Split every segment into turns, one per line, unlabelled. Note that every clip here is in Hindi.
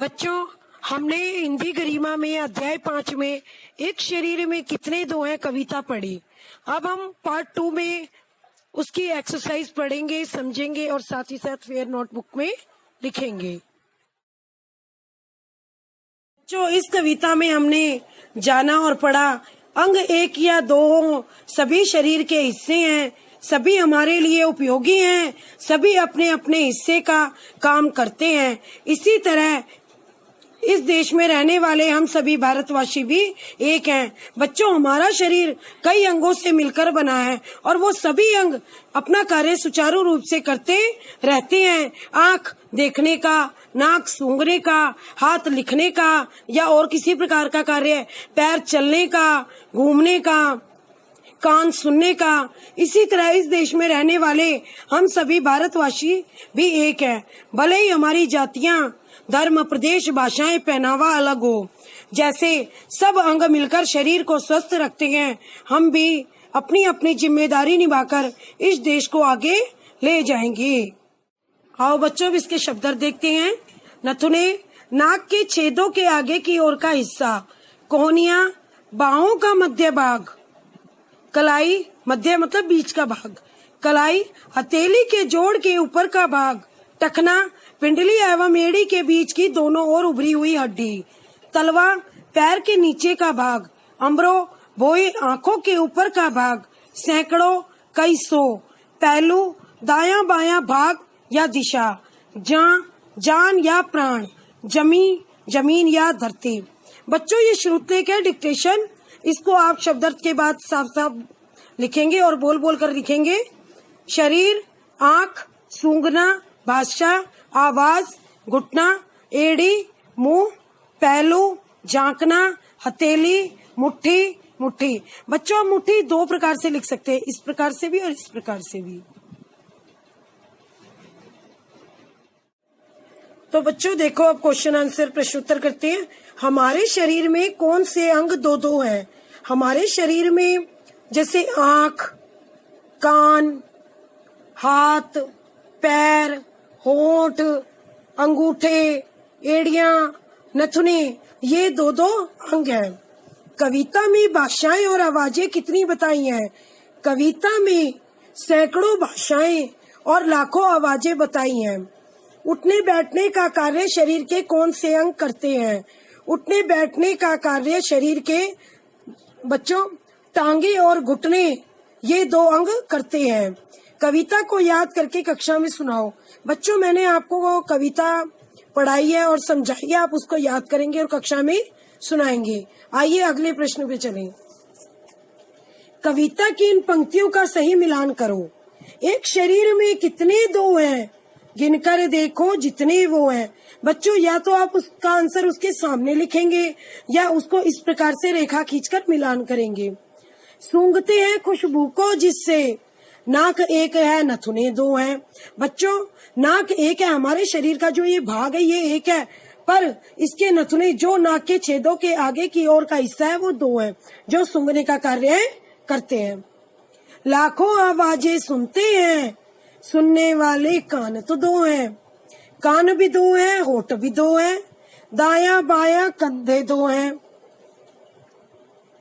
बच्चों, हमने हिंदी गरिमा में अध्याय 5 में एक शरीर में कितने दो हैं कविता पढ़ी। अब हम पार्ट 2 में उसकी एक्सरसाइज पढ़ेंगे, समझेंगे और साथ ही साथ फेयर नोटबुक में लिखेंगे। बच्चों, इस कविता में हमने जाना और पढ़ा अंग एक या दो हो, सभी शरीर के हिस्से हैं, सभी हमारे लिए उपयोगी हैं, सभी अपने अपने हिस्से का काम करते हैं। इसी तरह इस देश में रहने वाले हम सभी भारतवासी भी एक हैं। बच्चों, हमारा शरीर कई अंगों से मिलकर बना है और वो सभी अंग अपना कार्य सुचारू रूप से करते रहते हैं। आँख देखने का, नाक सूंघने का, हाथ लिखने का या और किसी प्रकार का कार्य, पैर चलने का, घूमने का, कान सुनने का। इसी तरह इस देश में रहने वाले हम सभी भारतवासी भी एक हैं। भले ही हमारी जातियां, धर्म, प्रदेश, भाषाएं, पहनावा अलग हो, जैसे सब अंग मिलकर शरीर को स्वस्थ रखते हैं, हम भी अपनी अपनी जिम्मेदारी निभाकर इस देश को आगे ले जाएंगे। आओ बच्चों, इसके शब्द देखते हैं। नथुने, नाक के छेदों के आगे की ओर का हिस्सा। कोहनिया, बाहों का मध्य भाग। कलाई, मध्य मतलब बीच का भाग। कलाई, हथेली के जोड़ के ऊपर का भाग। टखना, पिंडली एवं एड़ी के बीच की दोनों ओर उभरी हुई हड्डी। तलवा, पैर के नीचे का भाग। अम्बरो, भोए आंखों के ऊपर का भाग। सैकड़ों, कई सौ। पहलू, दायां बायां भाग या दिशा। जान या प्राण। जमीन या धरती। बच्चों, ये श्रुतलेख है, डिक्टेशन। इसको आप शब्दार्थ के बाद साफ साफ लिखेंगे और बोल बोल कर लिखेंगे। शरीर, आँख, सूंघना, भाषा, आवाज, घुटना, एड़ी, मुंह, पहलू, झांकना, हथेली, मुट्ठी। बच्चों, मुट्ठी दो प्रकार से लिख सकते हैं, इस प्रकार से भी और इस प्रकार से भी। तो बच्चों देखो, अब क्वेश्चन आंसर प्रश्नोत्तर करते हैं। हमारे शरीर में कौन से अंग दो दो हैं? हमारे शरीर में जैसे आँख, कान, हाथ, पैर, होंठ, अंगूठे, एड़ियां, नथुने, ये दो दो अंग हैं। कविता में भाषाएं और आवाजें कितनी बताई हैं? कविता में सैकड़ों भाषाएं और लाखों आवाजें बताई हैं। उठने बैठने का कार्य शरीर के कौन से अंग करते हैं? उठने बैठने का कार्य शरीर के बच्चों टांगे और घुटने, ये दो अंग करते हैं। कविता को याद करके कक्षा में सुनाओ। बच्चों, मैंने आपको कविता पढ़ाई है और समझाई है, आप उसको याद करेंगे और कक्षा में सुनाएंगे। आइए अगले प्रश्न पे चलें। कविता की इन पंक्तियों का सही मिलान करो। एक शरीर में कितने दो हैं? गिनकर देखो जितने वो हैं। बच्चों, या तो आप उसका आंसर उसके सामने लिखेंगे या उसको इस प्रकार से रेखा खींचकर मिलान करेंगे। सूंघते हैं खुशबू को जिससे। नाक एक है, नथुने दो हैं। बच्चों, नाक एक है, हमारे शरीर का जो ये भाग है ये एक है, पर इसके नथुने जो नाक के छेदों के आगे की ओर का हिस्सा है वो दो है, जो सूंघने का कार्य करते हैं। लाखों आवाजें सुनते हैं, सुनने वाले कान तो दो हैं। कान भी दो हैं, होठ भी दो हैं, दाया बाया कंधे दो हैं।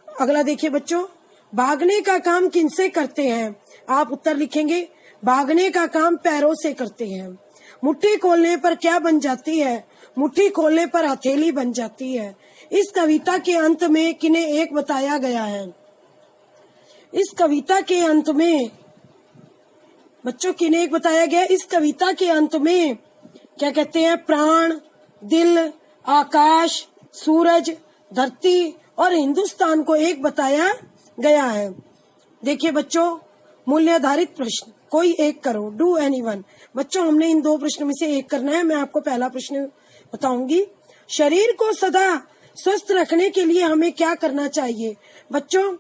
अगला देखिए बच्चों, भागने का काम किनसे करते हैं? आप उत्तर लिखेंगे। भागने का काम पैरों से करते हैं। मुट्ठी खोलने पर क्या बन जाती है? मुट्ठी खोलने पर हथेली बन जाती है। इस कविता के अंत में किन्हें एक बताया गया है? इस कविता के अंत में बच्चों किन्हें एक बताया गया? इस कविता के अंत में क्या कहते हैं? प्राण, दिल, आकाश, सूरज, धरती और हिंदुस्तान को एक बताया गया है। देखिए बच्चों, मूल्याधारित प्रश्न, कोई एक करो। Do anyone. बच्चों, हमने इन दो प्रश्न में से एक करना है। मैं आपको पहला प्रश्न बताऊंगी। शरीर को सदा स्वस्थ रखने के लिए हमें क्या करना चाहिए? बच्चों,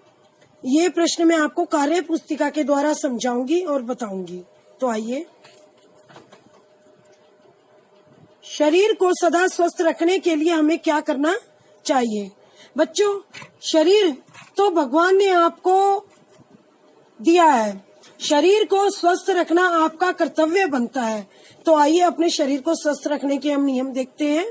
ये प्रश्न मैं आपको कार्य पुस्तिका के द्वारा समझाऊंगी और बताऊंगी। तो आइए, शरीर को सदा स्वस्थ रखने के लिए हमें क्या करना चाहिए? बच्चों, शरीर तो भगवान ने आपको दिया है, शरीर को स्वस्थ रखना आपका कर्तव्य बनता है। तो आइए अपने शरीर को स्वस्थ रखने के हम नियम देखते हैं।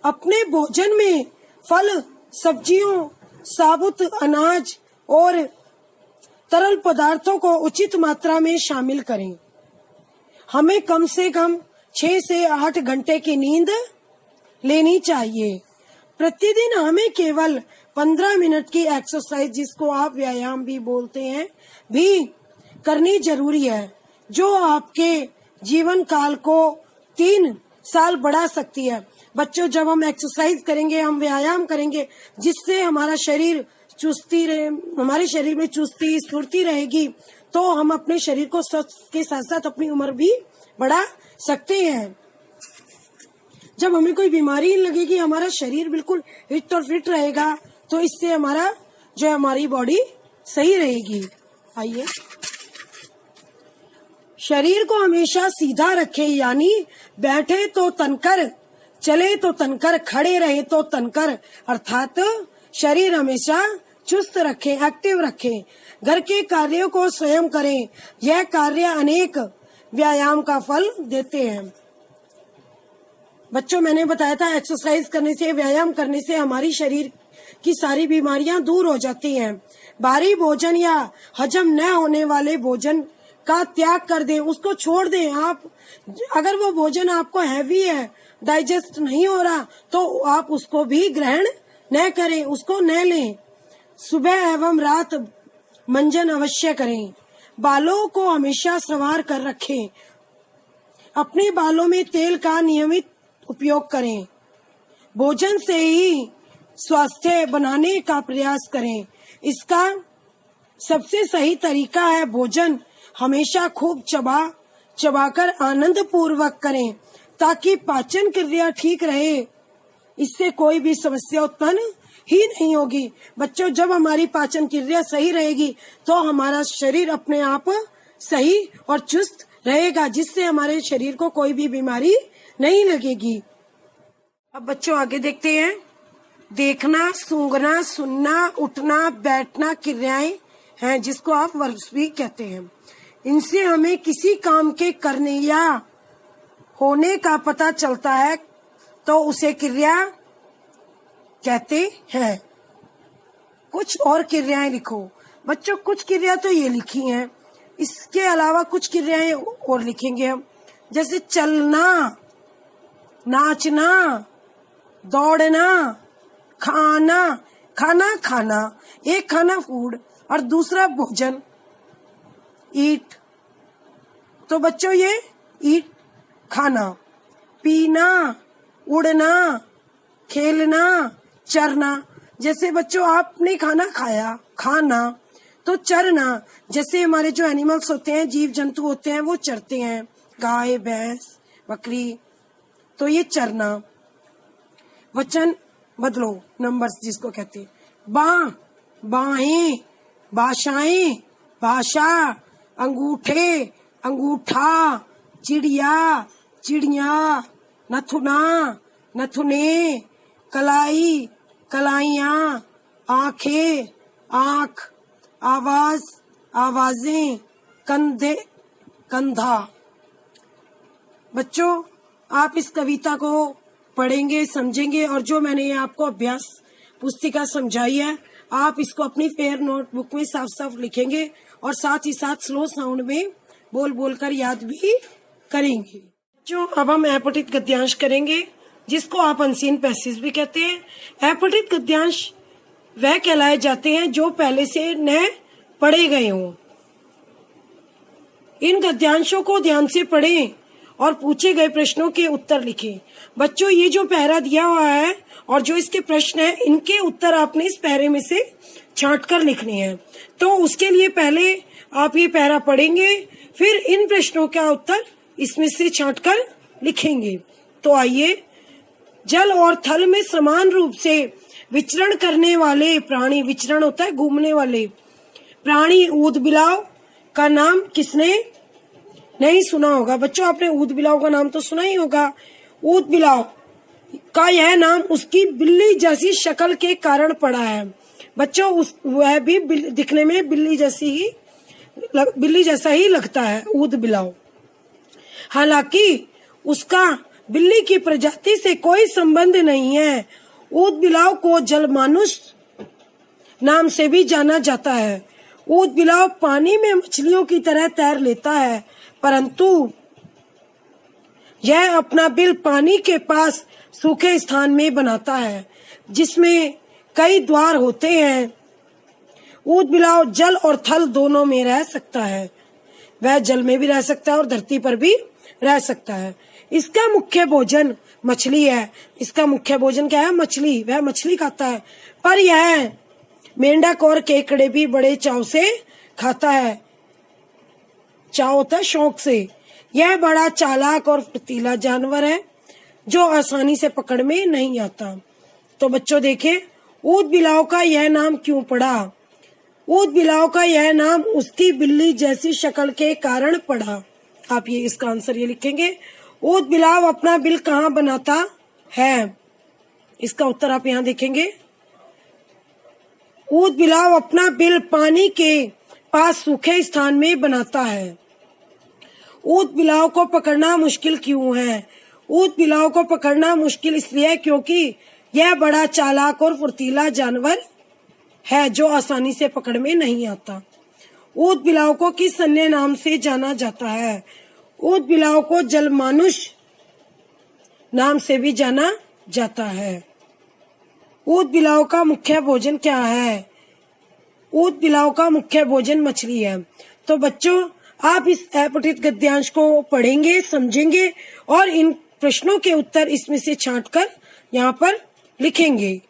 अपने भोजन में फल, सब्जियों, साबुत अनाज और तरल पदार्थों को उचित मात्रा में शामिल करें। हमें कम से कम 6 से 8 घंटे की नींद लेनी चाहिए। प्रतिदिन हमें केवल 15 मिनट की एक्सरसाइज, जिसको आप व्यायाम भी बोलते हैं, भी करनी जरूरी है, जो आपके जीवन काल को 3 साल बढ़ा सकती है। बच्चों, जब हम एक्सरसाइज करेंगे, हम व्यायाम करेंगे, जिससे हमारा शरीर चुस्ती रहे, हमारे शरीर में चुस्ती स्फूर्ति रहेगी, तो हम अपने शरीर को स्वस्थ के साथ साथ अपनी उम्र भी बढ़ा सकते हैं। जब हमें कोई बीमारी लगेगी, हमारा शरीर बिल्कुल हिट और फिट रहेगा, तो इससे हमारी बॉडी सही रहेगी। आइए, शरीर को हमेशा सीधा रखें, यानी बैठे तो तनकर, चले तो तनकर, खड़े रहे तो तनकर, अर्थात शरीर हमेशा चुस्त रखें, एक्टिव रखें। घर के कार्यों को स्वयं करें, यह कार्य अनेक व्यायाम का फल देते हैं। बच्चों, मैंने बताया था एक्सरसाइज करने से, व्यायाम करने से हमारी शरीर की सारी बीमारियां दूर हो जाती हैं। भारी भोजन या हजम न होने वाले भोजन का त्याग कर दें, उसको छोड़ दें। आप अगर वो भोजन आपको हैवी है, डाइजेस्ट नहीं हो रहा, तो आप उसको भी ग्रहण न करें, उसको न लें। सुबह एवं रात मंजन अवश्य करें। बालों को हमेशा संवार कर रखें। अपने बालों में तेल का नियमित उपयोग करें। भोजन से ही स्वास्थ्य बनाने का प्रयास करें। इसका सबसे सही तरीका है भोजन हमेशा खूब चबाकर आनंद पूर्वक करें, ताकि पाचन क्रिया ठीक रहे। इससे कोई भी समस्या उत्पन्न ही नहीं होगी। बच्चों, जब हमारी पाचन क्रिया सही रहेगी, तो हमारा शरीर अपने आप सही और चुस्त रहेगा, जिससे हमारे शरीर को कोई भी बीमारी नहीं लगेगी। अब बच्चों, आगे देखते हैं। देखना, सूंघना, सुनना, उठना, बैठना क्रियाएं हैं, जिसको आप वर्ब्स भी कहते हैं। इनसे हमें किसी काम के करने या होने का पता चलता है, तो उसे क्रिया कहते हैं। कुछ और क्रियाएं लिखो। बच्चों, कुछ क्रिया तो ये लिखी हैं, इसके अलावा कुछ क्रियाएं और लिखेंगे हम, जैसे चलना, नाचना, दौड़ना, खाना, एक खाना फूड और दूसरा भोजन ईट। तो बच्चों, ये ईट खाना, पीना, उड़ना, खेलना, चरना। जैसे बच्चों, आपने खाना खाया, खाना, तो चरना, जैसे हमारे जो एनिमल्स होते हैं, जीव जंतु होते हैं, वो चरते हैं, गाय, भैंस, बकरी, तो ये चरना। वचन बदलो, नंबर्स जिसको कहते हैं। बाहें, भाषाएं, भाषा, अंगूठे, अंगूठा, चिड़िया, चिड़िया, नथुना, नथुने, कलाई, कलाइयां, आंखें, आंख, आवाज, आवाजें, कंधे, कंधा। बच्चों, आप इस कविता को पढ़ेंगे, समझेंगे, और जो मैंने आपको अभ्यास पुस्तिका समझाई है, आप इसको अपनी फेयर नोटबुक में साफ साफ लिखेंगे, और साथ ही साथ स्लो साउंड में बोल बोल कर याद भी करेंगे। जो अब हम अपठित गद्यांश करेंगे, जिसको आप अनसीन पैसेज भी कहते हैं। अपठित गद्यांश वह कहलाए जाते हैं जो पहले से न पढ़े गए हों। इन गद्यांशों को ध्यान से पढ़ें और पूछे गए प्रश्नों के उत्तर लिखें। बच्चों, ये जो पैरा दिया हुआ है और जो इसके प्रश्न हैं, इनके उत्तर आपने इस पैरे में से छांट कर लिखने हैं। तो उसके लिए पहले आप ये पैरा पढ़ेंगे, फिर इन प्रश्नों का उत्तर इसमें से छांट कर लिखेंगे। तो आइए, जल और थल में समान रूप से विचरण करने वाले प्राणी, विचरण होता है घूमने वाले प्राणी, ऊदबिलाव का नाम किसने नहीं सुना होगा? बच्चों, आपने ऊदबिलाव का नाम तो सुना ही होगा। ऊदबिलाव का यह नाम उसकी बिल्ली जैसी शक्ल के कारण पड़ा है। बच्चों, वह भी दिखने में बिल्ली जैसा ही लगता है ऊदबिलाव। हालांकि उसका बिल्ली की प्रजाति से कोई संबंध नहीं है। ऊद बिलाव को जलमानुष नाम से भी जाना जाता है। ऊद बिलाव पानी में मछलियों की तरह तैर लेता है, परंतु यह अपना बिल पानी के पास सूखे स्थान में बनाता है, जिसमें कई द्वार होते हैं। ऊद बिलाव जल और थल दोनों में रह सकता है। वह जल में भी रह सकता है और धरती पर भी रह सकता है। इसका मुख्य भोजन मछली है। इसका मुख्य भोजन क्या है? मछली। वह मछली खाता है, पर यह मेंढक और केकड़े भी बड़े चाव से खाता है। चाव होता है शौक से। यह बड़ा चालाक और फुर्तीला जानवर है जो आसानी से पकड़ में नहीं आता। तो बच्चों देखें, ऊद बिलाव का यह नाम क्यों पड़ा? ऊद बिलाव का यह नाम उसकी बिल्ली जैसी शक्ल के कारण पड़ा। आप ये इसका आंसर ये लिखेंगे, ऊद बिलाव अपना बिल कहाँ बनाता है? इसका उत्तर आप यहाँ देखेंगे। ऊद बिलाव अपना बिल पानी के पास सूखे स्थान में बनाता है। ऊद बिलाव को पकड़ना मुश्किल क्यों है? ऊद बिलाव को पकड़ना मुश्किल इसलिए क्योंकि यह बड़ा चालाक और फुर्तीला जानवर है जो आसानी से पकड़ में नहीं आता। ऊद बिलाव को किस अन्य नाम से जाना जाता है? ऊद बिलाव को जलमानुष नाम से भी जाना जाता है। ऊद बिलाव का मुख्य भोजन क्या है? ऊद बिलाव का मुख्य भोजन मछली है। तो बच्चों, आप इस अपठित गद्यांश को पढ़ेंगे, समझेंगे और इन प्रश्नों के उत्तर इसमें से छांटकर यहाँ पर लिखेंगे।